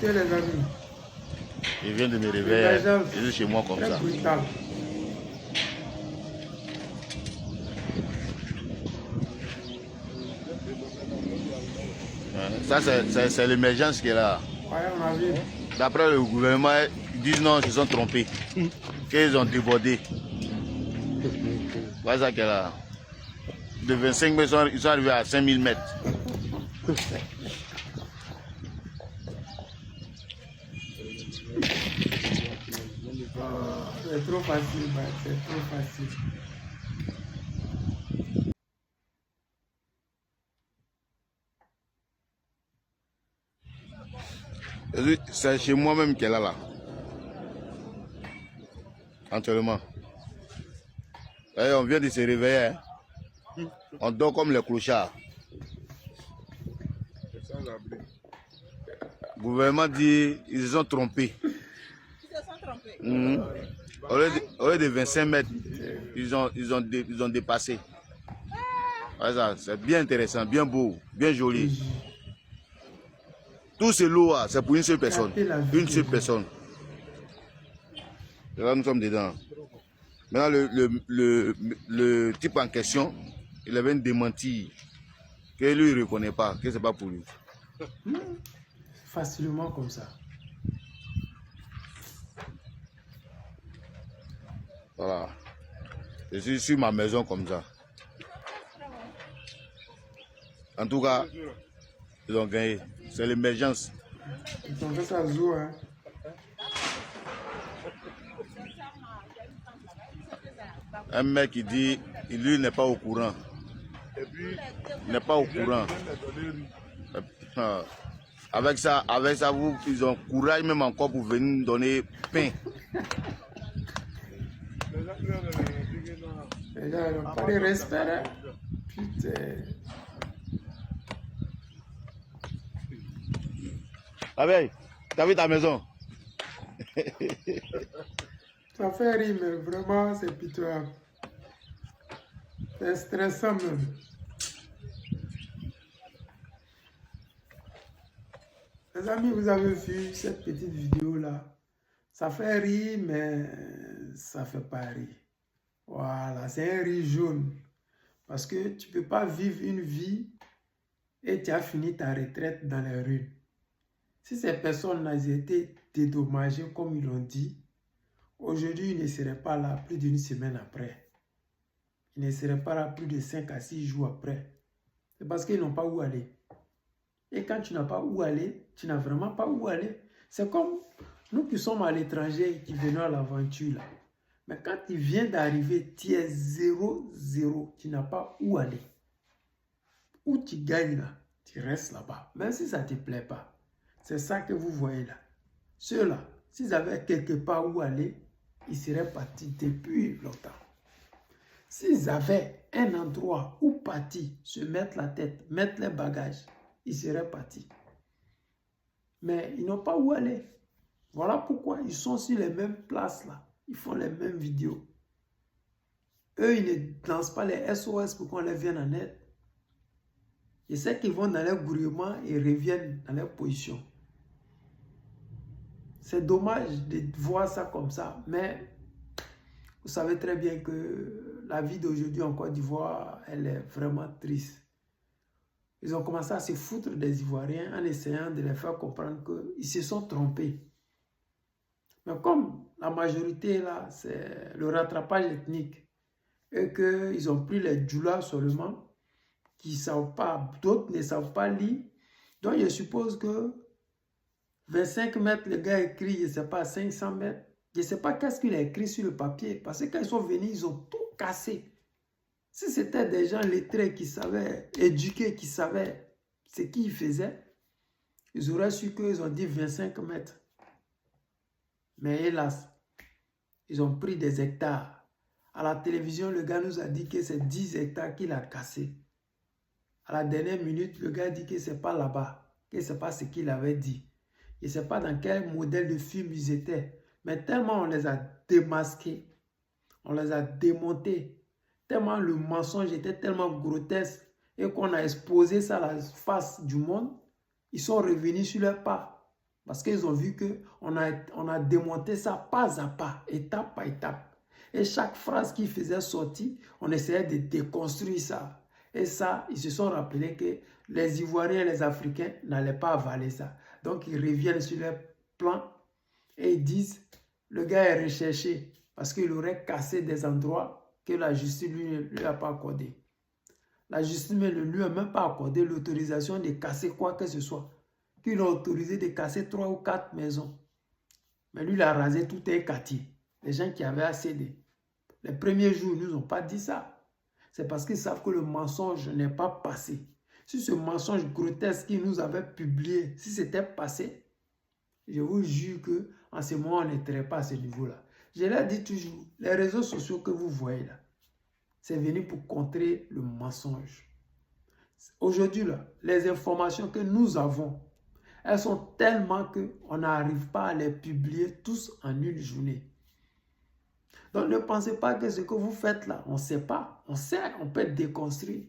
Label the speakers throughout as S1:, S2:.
S1: Écoutez les amis.
S2: Il vient de me réveiller. Il est chez moi comme ça.
S1: Brutal.
S2: Ça, c'est l'émergence qui est là.
S1: Ouais, on a vu.
S2: D'après le gouvernement, ils disent non, ils se sont trompés. Qu'ils ont débordé. Voilà ça qui est là. De 25 mètres, ils sont arrivés à 5000 mètres.
S1: C'est trop facile, c'est trop facile.
S2: C'est chez moi-même qu'elle est là. Actuellement. On vient de se réveiller. Hein. On dort comme les clochards. Le gouvernement dit ils se sont trompés.
S3: Ils se sont trompés.
S2: Au lieu de 25 mètres, ils ont dépassé. C'est bien intéressant, bien beau, bien joli. Tout ce lot, c'est pour une seule personne. Une seule personne. Et là, nous sommes dedans. Maintenant, le type en question, il avait une démentie que lui, il ne reconnaît pas, que ce n'est pas pour lui.
S1: Facilement comme ça.
S2: Voilà. Je suis sur ma maison comme ça. En tout cas, ils ont gagné. C'est l'émergence.
S1: Ils ont fait ça jour, hein.
S2: Un mec qui dit, lui n'est pas au courant. Il n'est pas au courant. Avec ça, ils ont courage même encore pour venir donner pain.
S1: Les gars, ils n'ont pas de respect, hein. Putain.
S2: Abeille, t'as vu ta maison?
S1: Ça fait rire, mais vraiment, c'est pitoyable. C'est stressant même. Les amis, vous avez vu cette petite vidéo-là. Ça fait rire, mais ça fait pas rire. Voilà, c'est un rire jaune. Parce que tu ne peux pas vivre une vie et tu as fini ta retraite dans les rues. Si ces personnes-là étaient dédommagées comme ils l'ont dit, aujourd'hui, ils ne seraient pas là plus d'une semaine après. Ils ne seraient pas là plus de 5 à 6 jours après. C'est parce qu'ils n'ont pas où aller. Et quand tu n'as pas où aller, tu n'as vraiment pas où aller. C'est comme nous qui sommes à l'étranger, qui venons à l'aventure là. Mais quand tu viens d'arriver, tu es 0-0. Tu n'as pas où aller. Où tu gagnes là, tu restes là-bas. Même si ça ne te plaît pas. C'est ça que vous voyez là. Ceux-là, s'ils avaient quelque part où aller, ils seraient partis depuis longtemps. S'ils avaient un endroit où partir, se mettre la tête, mettre les bagages, ils seraient partis. Mais ils n'ont pas où aller. Voilà pourquoi ils sont sur les mêmes places là. Ils font les mêmes vidéos. Eux, ils ne lancent pas les SOS pour qu'on les vienne en aide. Ils savent qu'ils vont dans leur gouvernement et reviennent dans leur position. C'est dommage de voir ça comme ça, mais vous savez très bien que la vie d'aujourd'hui en Côte d'Ivoire, elle est vraiment triste. Ils ont commencé à se foutre des Ivoiriens en essayant de les faire comprendre qu'ils se sont trompés. Mais comme la majorité là, c'est le rattrapage ethnique et qu'ils ont pris les djoulas seulement, qui ne savent pas, d'autres ne savent pas lire, donc je suppose que 25 mètres, le gars écrit, je ne sais pas, 500 mètres. Je ne sais pas qu'est-ce qu'il a écrit sur le papier. Parce que quand ils sont venus, ils ont tout cassé. Si c'était des gens lettrés qui savaient, éduqués, qui savaient ce qu'ils faisaient, ils auraient su qu'ils ont dit 25 mètres. Mais hélas, ils ont pris des hectares. À la télévision, le gars nous a dit que c'est 10 hectares qu'il a cassé. À la dernière minute, le gars dit que ce n'est pas là-bas, que ce n'est pas ce qu'il avait dit. Je ne sais pas dans quel modèle de film ils étaient, mais tellement on les a démasqués, on les a démontés, tellement le mensonge était tellement grotesque et qu'on a exposé ça à la face du monde, ils sont revenus sur leur pas. Parce qu'ils ont vu qu'on a démonté ça pas à pas, étape par étape. Et chaque phrase qui faisait sortir, on essayait de déconstruire ça. Et ça, ils se sont rappelés que les Ivoiriens et les Africains n'allaient pas avaler ça. Donc, ils reviennent sur leur plan et ils disent, le gars est recherché parce qu'il aurait cassé des endroits que la justice ne lui a pas accordé. La justice ne lui a même pas accordé l'autorisation de casser quoi que ce soit. Qu'il a autorisé de casser 3 ou 4 maisons. Mais lui, il a rasé tout un quartier. Les gens qui avaient accédé. Les premiers jours, ils ne nous ont pas dit ça. C'est parce qu'ils savent que le mensonge n'est pas passé. Si ce mensonge grotesque qu'ils nous avaient publié, si c'était passé, je vous jure qu'en ce moment, on n'était pas à ce niveau-là. Je l'ai dit toujours, les réseaux sociaux que vous voyez là, c'est venu pour contrer le mensonge. Aujourd'hui, là, les informations que nous avons, elles sont tellement qu'on n'arrive pas à les publier tous en une journée. Donc ne pensez pas que ce que vous faites là, on ne sait pas. On sait, on peut déconstruire.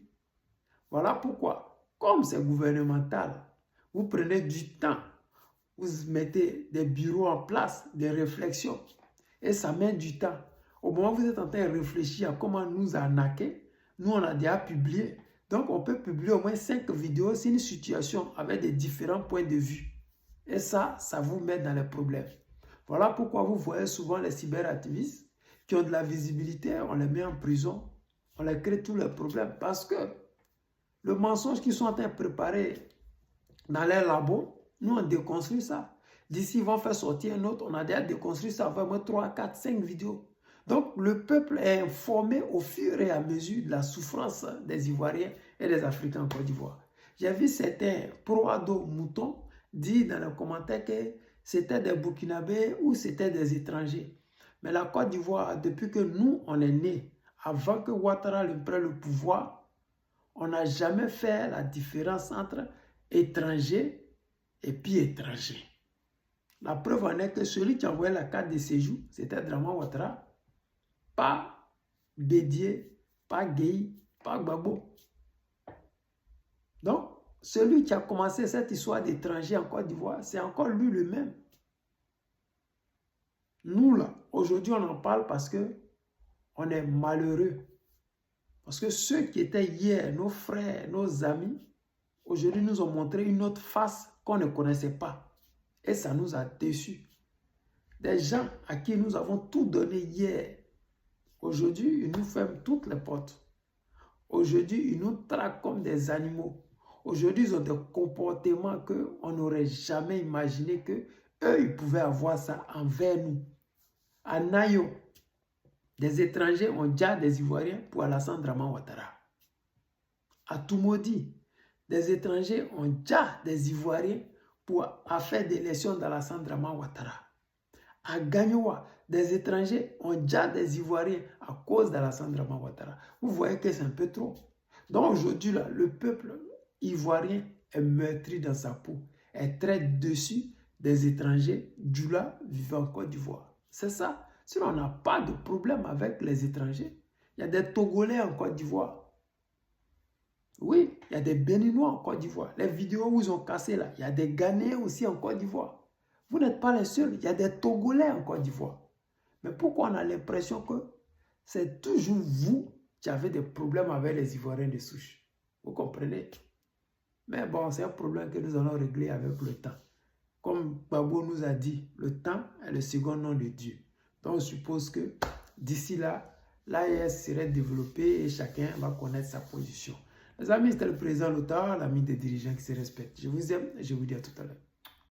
S1: Voilà pourquoi, comme c'est gouvernemental, vous prenez du temps, vous mettez des bureaux en place, des réflexions, et ça met du temps. Au moment où vous êtes en train de réfléchir à comment nous arnaquer, nous on a déjà publié. Donc on peut publier au moins 5 vidéos sur une situation avec des différents points de vue. Et ça vous met dans les problèmes. Voilà pourquoi vous voyez souvent les cyberactivistes qui ont de la visibilité, on les met en prison, on les crée tous les problèmes parce que le mensonge qu'ils sont en train de préparer dans les labos, nous on déconstruit ça. D'ici ils vont faire sortir un autre, on a déjà déconstruit ça, vraiment 3, 4, 5 vidéos. Donc le peuple est informé au fur et à mesure de la souffrance des Ivoiriens et des Africains en Côte d'Ivoire. J'ai vu certains pro-ado moutons dire dans les commentaires que c'était des Burkinabés ou c'était des étrangers. Mais la Côte d'Ivoire, depuis que nous, on est nés, avant que Ouattara prenne le pouvoir, on n'a jamais fait la différence entre étrangers et puis étrangers. La preuve en est que celui qui envoyait la carte de séjour, c'était Draman Ouattara, pas Bédié, pas Gueye, pas Gbagbo. Donc, celui qui a commencé cette histoire d'étrangers en Côte d'Ivoire, c'est encore lui le même. Nous, là, aujourd'hui, on en parle parce que on est malheureux. Parce que ceux qui étaient hier, nos frères, nos amis, aujourd'hui nous ont montré une autre face qu'on ne connaissait pas. Et ça nous a déçus. Des gens à qui nous avons tout donné hier, aujourd'hui, ils nous ferment toutes les portes. Aujourd'hui, ils nous traquent comme des animaux. Aujourd'hui, ils ont des comportements qu'on n'aurait jamais imaginé qu'eux, ils pouvaient avoir ça envers nous. À Nayo, des étrangers ont déjà des Ivoiriens pour Alassane Draman Ouattara. À Toumoudi, des étrangers ont déjà des Ivoiriens pour affaire d'élection d'Alassane Draman Ouattara. À Gagnoua, des étrangers ont déjà des Ivoiriens à cause d'Alassane Draman Ouattara. Vous voyez que c'est un peu trop. Donc aujourd'hui, là, le peuple ivoirien est meurtri dans sa peau, est très déçu des étrangers Djoula vivant en Côte d'Ivoire. C'est ça. Sinon, on n'a pas de problème avec les étrangers. Il y a des Togolais en Côte d'Ivoire. Oui, il y a des Béninois en Côte d'Ivoire. Les vidéos où ils ont cassé là, il y a des Ghanéens aussi en Côte d'Ivoire. Vous n'êtes pas les seuls. Il y a des Togolais en Côte d'Ivoire. Mais pourquoi on a l'impression que c'est toujours vous qui avez des problèmes avec les Ivoiriens de souche? Vous comprenez? Mais bon, c'est un problème que nous allons régler avec le temps. Comme Gbagbo nous a dit, le temps est le second nom de Dieu. Donc, on suppose que d'ici là, l'AES serait développé et chacun va connaître sa position. Les amis, c'était le président Lothar, l'ami des dirigeants qui se respectent. Je vous aime et je vous dis à tout à l'heure.